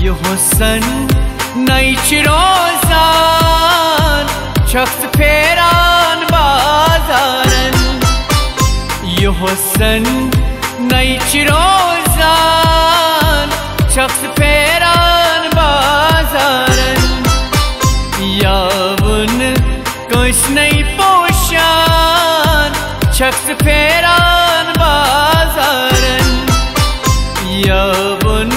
ये हुस्न नई रोज़ान शख्स फेरान बाजारन। ये हुस्न नई रोज़ान शख्स फेरान बाजारन। यावन कस नई पोशान शख्स फेरान बाजारन। यावन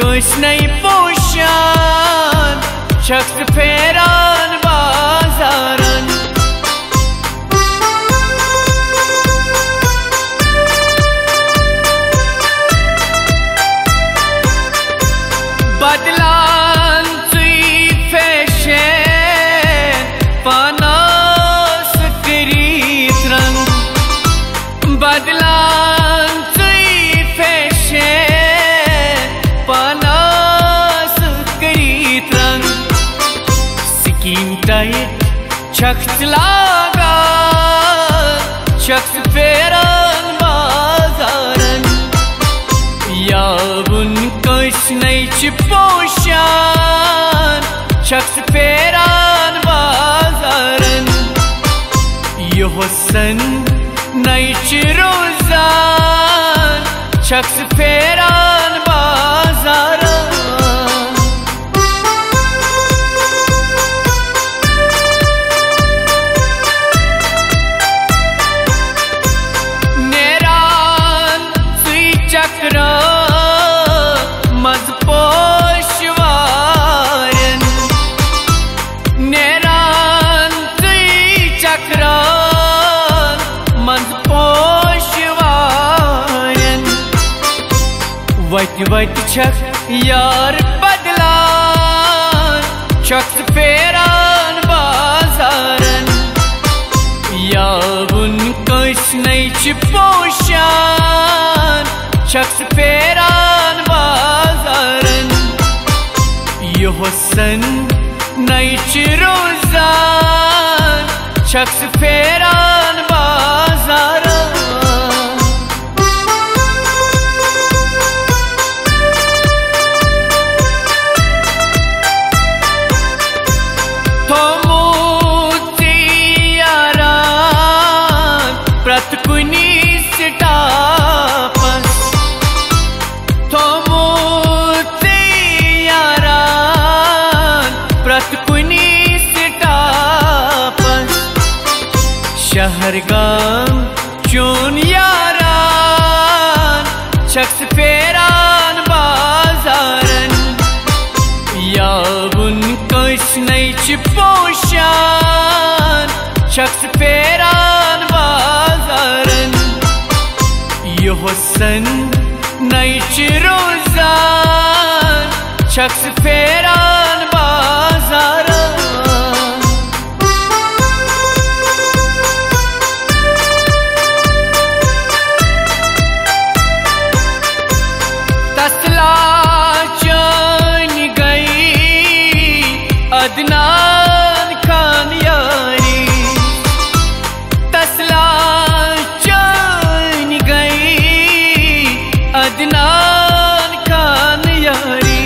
कस नई पोशान शख्स फेरान बाजारन। बदलान तुई फैशन पानास करीत रंग। बदलान तुई फैशन पानास करीत रंग। स्कीम टाइट शख्स लागा शख्स फेरान बाजारन। यावन कस नई पोशान शख्स फेरान बाजारन। ये हुस्न नई रोज़ान शख्स फेरान बाजारन। नेरान सुई चक्र मजपोशवारन। नेरान तुई चक्रान मजपोशवारन। वत वत छख यार बदलान शख्स फेरान बाजारन। यावन कस नई पोशान शख्स फेरान बाजारन। ये हुस्न नई रोज़ान शख्स फेरान बाजारन। तो मोती यारान प्रत कुनी सिटापन। तो मोती यारान प्रत कुनी सिटापन। शहर गाम चून यारान शख्स फेरान बाजारन। यावन कस नई पोशान शख्स फेरान बाजारन। ये हुस्न नई रोज़ान शख्स फेरान बाजारन। तसला जान गई अदनान खान यारी। तसला जान गई अदनान खान यारी।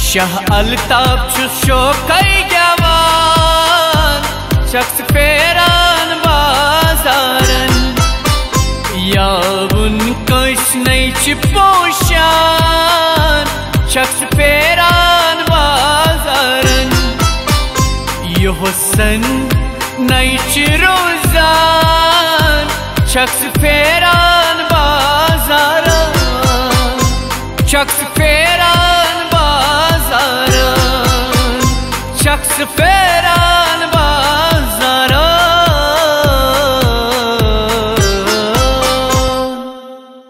शाह अल्ताफ शोकई जवान शख्स फेरान बाजारन। यावन कस नई पोशान शख्स फेरान बाजारन। ये हुस्न नई रोज़ान शख्स फेरान बाजारन। शख्स फेरान बाजारन शख्स फेरान।